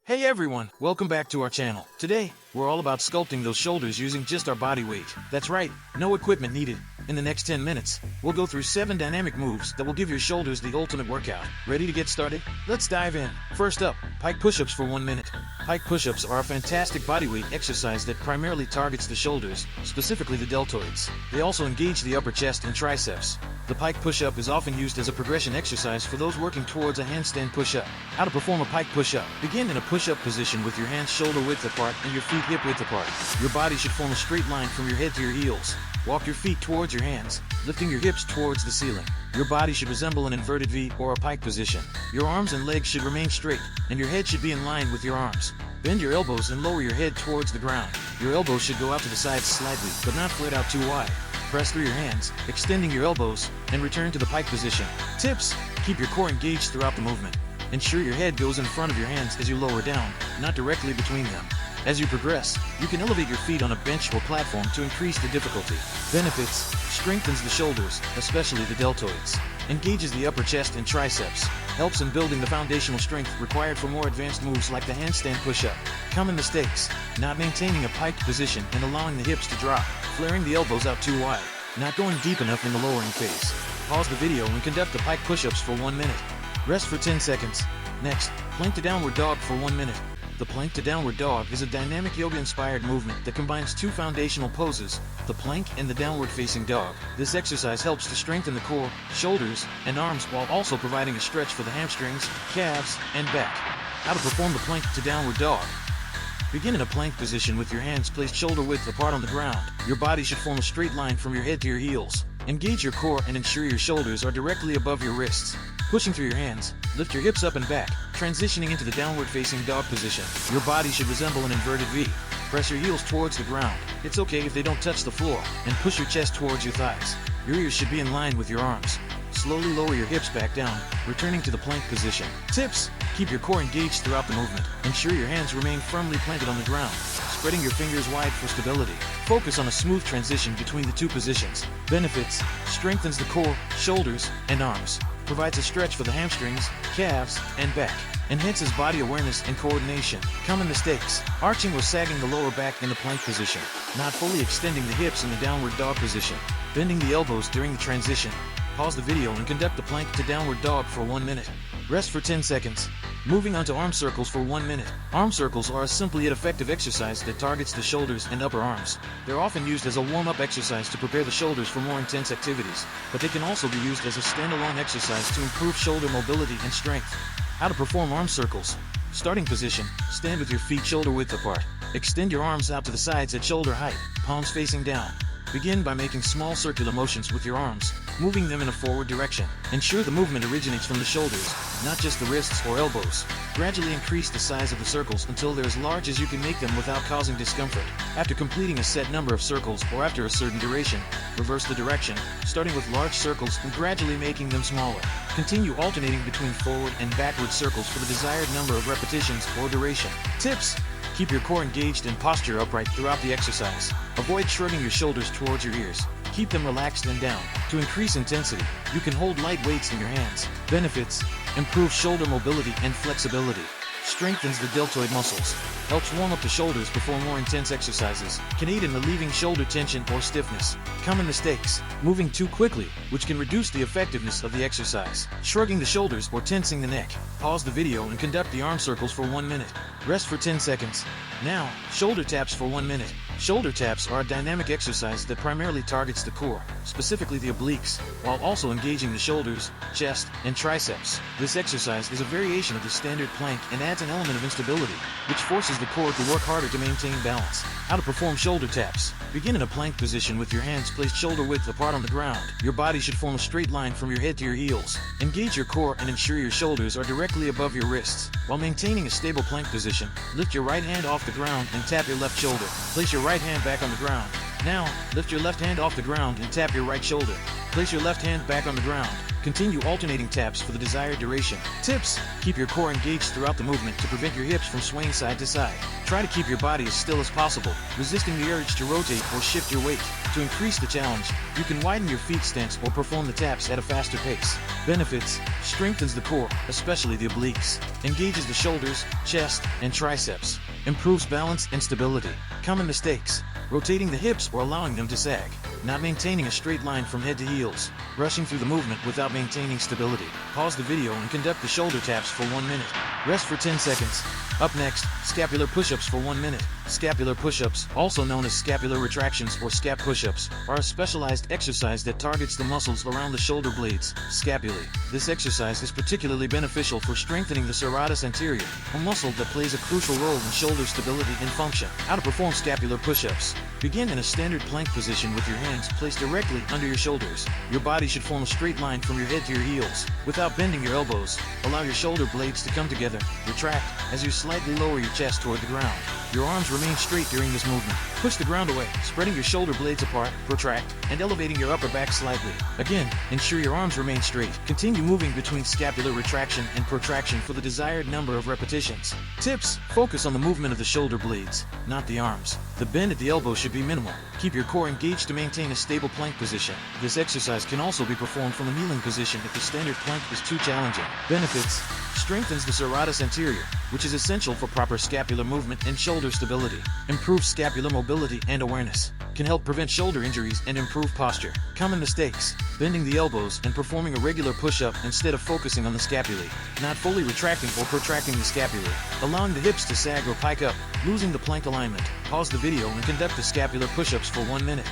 Hey everyone, welcome back to our channel. Today, we're all about sculpting those shoulders using just our body weight. That's right, no equipment needed. In the next 10 minutes, we'll go through 7 dynamic moves that will give your shoulders the ultimate workout. Ready to get started? Let's dive in. First up, pike push-ups for 1 minute. Pike push-ups are a fantastic bodyweight exercise that primarily targets the shoulders, specifically the deltoids. They also engage the upper chest and triceps. The pike push-up is often used as a progression exercise for those working towards a handstand push-up. How to perform a pike push-up. Begin in a push-up position with your hands shoulder width apart and your feet hip width apart. Your body should form a straight line from your head to your heels. Walk your feet towards your hands, lifting your hips towards the ceiling. Your body should resemble an inverted V or a pike position. Your arms and legs should remain straight, and your head should be in line with your arms. Bend your elbows and lower your head towards the ground. Your elbows should go out to the sides slightly, but not flat out too wide. Press through your hands, extending your elbows, and return to the pike position. Tips: keep your core engaged throughout the movement. Ensure your head goes in front of your hands as you lower down, not directly between them. As you progress, you can elevate your feet on a bench or platform to increase the difficulty. Benefits: strengthens the shoulders, especially the deltoids. Engages the upper chest and triceps. Helps in building the foundational strength required for more advanced moves like the handstand push-up. Common mistakes: not maintaining a pike position and allowing the hips to drop. Flaring the elbows out too wide. Not going deep enough in the lowering phase. Pause the video and conduct the pike push-ups for 1 minute. Rest for 10 seconds. Next, plank to downward dog for 1 minute. The plank to downward dog is a dynamic yoga-inspired movement that combines 2 foundational poses, the plank and the downward-facing dog. This exercise helps to strengthen the core, shoulders, and arms while also providing a stretch for the hamstrings, calves, and back. How to perform the plank to downward dog. Begin in a plank position with your hands placed shoulder width apart on the ground. Your body should form a straight line from your head to your heels. Engage your core and ensure your shoulders are directly above your wrists. Pushing through your hands, lift your hips up and back, transitioning into the downward-facing dog position. Your body should resemble an inverted V. Press your heels towards the ground. It's okay if they don't touch the floor, and push your chest towards your thighs. Your ears should be in line with your arms. Slowly lower your hips back down, returning to the plank position. Tips: keep your core engaged throughout the movement. Ensure your hands remain firmly planted on the ground, spreading your fingers wide for stability. Focus on a smooth transition between the 2 positions. Benefits: strengthens the core, shoulders, and arms. Provides a stretch for the hamstrings, calves, and back. Enhances body awareness and coordination. Common mistakes: arching or sagging the lower back in the plank position. Not fully extending the hips in the downward dog position. Bending the elbows during the transition. Pause the video and conduct the plank to downward dog for 1 minute. Rest for 10 seconds. Moving on to arm circles for 1 minute. Arm circles are a simple yet effective exercise that targets the shoulders and upper arms. They're often used as a warm-up exercise to prepare the shoulders for more intense activities, but they can also be used as a standalone exercise to improve shoulder mobility and strength. How to perform arm circles. Starting position: stand with your feet shoulder width apart. Extend your arms out to the sides at shoulder height, palms facing down. Begin by making small circular motions with your arms, moving them in a forward direction. Ensure the movement originates from the shoulders, not just the wrists or elbows. Gradually increase the size of the circles until they're as large as you can make them without causing discomfort. After completing a set number of circles or after a certain duration, reverse the direction, starting with large circles and gradually making them smaller. Continue alternating between forward and backward circles for the desired number of repetitions or duration. Tips: keep your core engaged and posture upright throughout the exercise. Avoid shrugging your shoulders towards your ears. Keep them relaxed and down. To increase intensity, you can hold light weights in your hands. Benefits: improve shoulder mobility and flexibility. Strengthens the deltoid muscles. Helps warm up the shoulders before more intense exercises. Can aid in relieving shoulder tension or stiffness. Common mistakes: moving too quickly, which can reduce the effectiveness of the exercise. Shrugging the shoulders or tensing the neck. Pause the video and conduct the arm circles for 1 minute. Rest for 10 seconds. Now, shoulder taps for 1 minute. Shoulder taps are a dynamic exercise that primarily targets the core, specifically the obliques, while also engaging the shoulders, chest, and triceps. This exercise is a variation of the standard plank and adds an element of instability, which forces the core to work harder to maintain balance. How to perform shoulder taps. Begin in a plank position with your hands placed shoulder width apart on the ground. Your body should form a straight line from your head to your heels. Engage your core and ensure your shoulders are directly above your wrists. While maintaining a stable plank position, lift your right hand off the ground and tap your left shoulder. Place your right hand back on the ground. Now, lift your left hand off the ground and tap your right shoulder. Place your left hand back on the ground. Continue alternating taps for the desired duration. Tips: keep your core engaged throughout the movement to prevent your hips from swaying side to side. Try to keep your body as still as possible, resisting the urge to rotate or shift your weight. To increase the challenge, you can widen your feet stance or perform the taps at a faster pace. Benefits: strengthens the core, especially the obliques. Engages the shoulders, chest, and triceps. Improves balance and stability. Common mistakes: rotating the hips or allowing them to sag. Not maintaining a straight line from head to heels. Rushing through the movement without maintaining stability. Pause the video and conduct the shoulder taps for 1 minute. Rest for 10 seconds. Up next, scapular push-ups for 1 minute. Scapular push-ups, also known as scapular retractions or scap push-ups, are a specialized exercise that targets the muscles around the shoulder blades, scapulae. This exercise is particularly beneficial for strengthening the serratus anterior, a muscle that plays a crucial role in shoulder stability and function. How to perform scapular push-ups. Begin in a standard plank position with your hands placed directly under your shoulders. Your body should form a straight line from your head to your heels. Without bending your elbows, allow your shoulder blades to come together. Retract as you slightly lower your chest toward the ground. Your arms remain straight during this movement. Push the ground away, spreading your shoulder blades apart, protract, and elevating your upper back slightly. Again, ensure your arms remain straight. Continue moving between scapular retraction and protraction for the desired number of repetitions. Tips: focus on the movement of the shoulder blades, not the arms. The bend at the elbow should be minimal. Keep your core engaged to maintain a stable plank position. This exercise can also be performed from a kneeling position if the standard plank is too challenging. Benefits: strengthens the serratus anterior, which is essential for proper scapular movement and shoulder stability. Improves scapular mobility and awareness. Can help prevent shoulder injuries and improve posture. Common mistakes: bending the elbows and performing a regular push-up instead of focusing on the scapulae. Not fully retracting or protracting the scapulae. Allowing the hips to sag or pike up. Losing the plank alignment. Pause the video and conduct the scapular push-ups for 1 minute.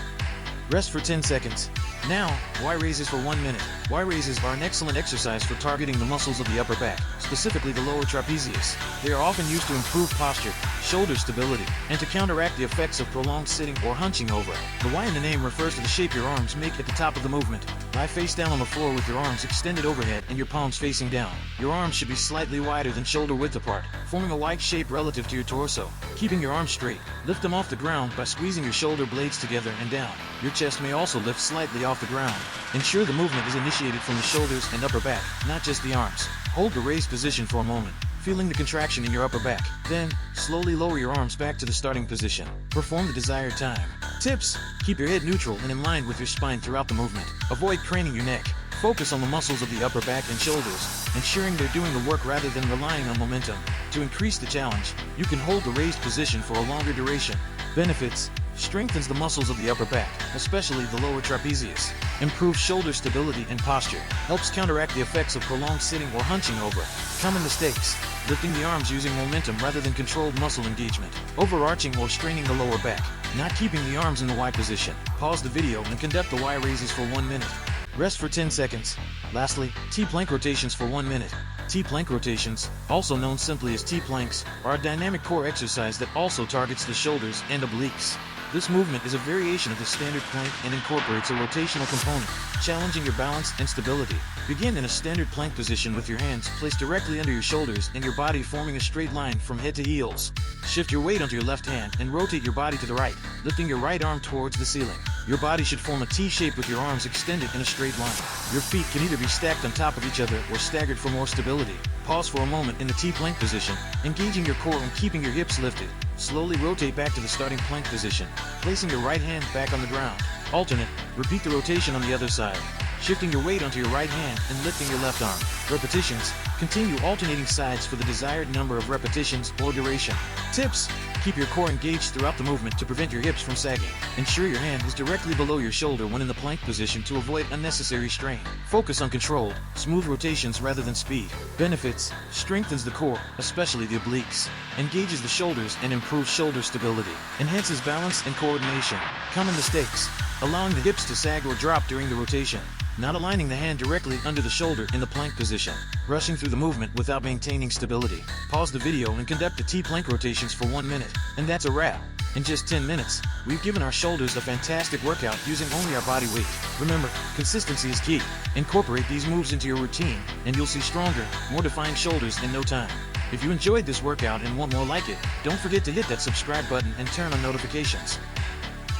Rest for 10 seconds. Now, Y raises for 1 minute. Y raises are an excellent exercise for targeting the muscles of the upper back, specifically the lower trapezius. They are often used to improve posture, shoulder stability, and to counteract the effects of prolonged sitting or hunching over. The Y in the name refers to the shape your arms make at the top of the movement. Lie face down on the floor with your arms extended overhead and your palms facing down. Your arms should be slightly wider than shoulder width apart, forming a Y shape relative to your torso. Keeping your arms straight, lift them off the ground by squeezing your shoulder blades together and down. Your chest may also lift slightly off the ground. Ensure the movement is initiated from the shoulders and upper back, not just the arms. Hold the raised position for a moment, feeling the contraction in your upper back. Then, slowly lower your arms back to the starting position. Perform the desired time. Tips: keep your head neutral and in line with your spine throughout the movement. Avoid craning your neck. Focus on the muscles of the upper back and shoulders, ensuring they're doing the work rather than relying on momentum. To increase the challenge, you can hold the raised position for a longer duration. Benefits: strengthens the muscles of the upper back, especially the lower trapezius. Improves shoulder stability and posture. Helps counteract the effects of prolonged sitting or hunching over. Common mistakes: lifting the arms using momentum rather than controlled muscle engagement. Overarching or straining the lower back. Not keeping the arms in the Y position. Pause the video and conduct the Y raises for 1 minute. Rest for 10 seconds. Lastly, T-plank rotations for 1 minute. T-plank rotations, also known simply as T-planks, are a dynamic core exercise that also targets the shoulders and obliques. This movement is a variation of the standard plank and incorporates a rotational component, challenging your balance and stability. Begin in a standard plank position with your hands placed directly under your shoulders and your body forming a straight line from head to heels. Shift your weight onto your left hand and rotate your body to the right, lifting your right arm towards the ceiling. Your body should form a T shape with your arms extended in a straight line. Your feet can either be stacked on top of each other or staggered for more stability. Pause for a moment in the T-plank position, engaging your core and keeping your hips lifted. Slowly rotate back to the starting plank position, placing your right hand back on the ground. Alternate, repeat the rotation on the other side, shifting your weight onto your right hand and lifting your left arm. Repetitions, continue alternating sides for the desired number of repetitions or duration. Tips: keep your core engaged throughout the movement to prevent your hips from sagging. Ensure your hand is directly below your shoulder when in the plank position to avoid unnecessary strain. Focus on controlled, smooth rotations rather than speed. Benefits: strengthens the core, especially the obliques. Engages the shoulders and improves shoulder stability. Enhances balance and coordination. Common mistakes: allowing the hips to sag or drop during the rotation. Not aligning the hand directly under the shoulder in the plank position. Rushing through the movement without maintaining stability. Pause the video and conduct the T-plank rotations for 1 minute. And that's a wrap. In just 10 minutes, we've given our shoulders a fantastic workout using only our body weight. Remember, consistency is key. Incorporate these moves into your routine, and you'll see stronger, more defined shoulders in no time. If you enjoyed this workout and want more like it, don't forget to hit that subscribe button and turn on notifications.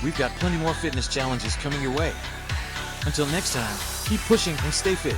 We've got plenty more fitness challenges coming your way. Until next time, keep pushing and stay fit.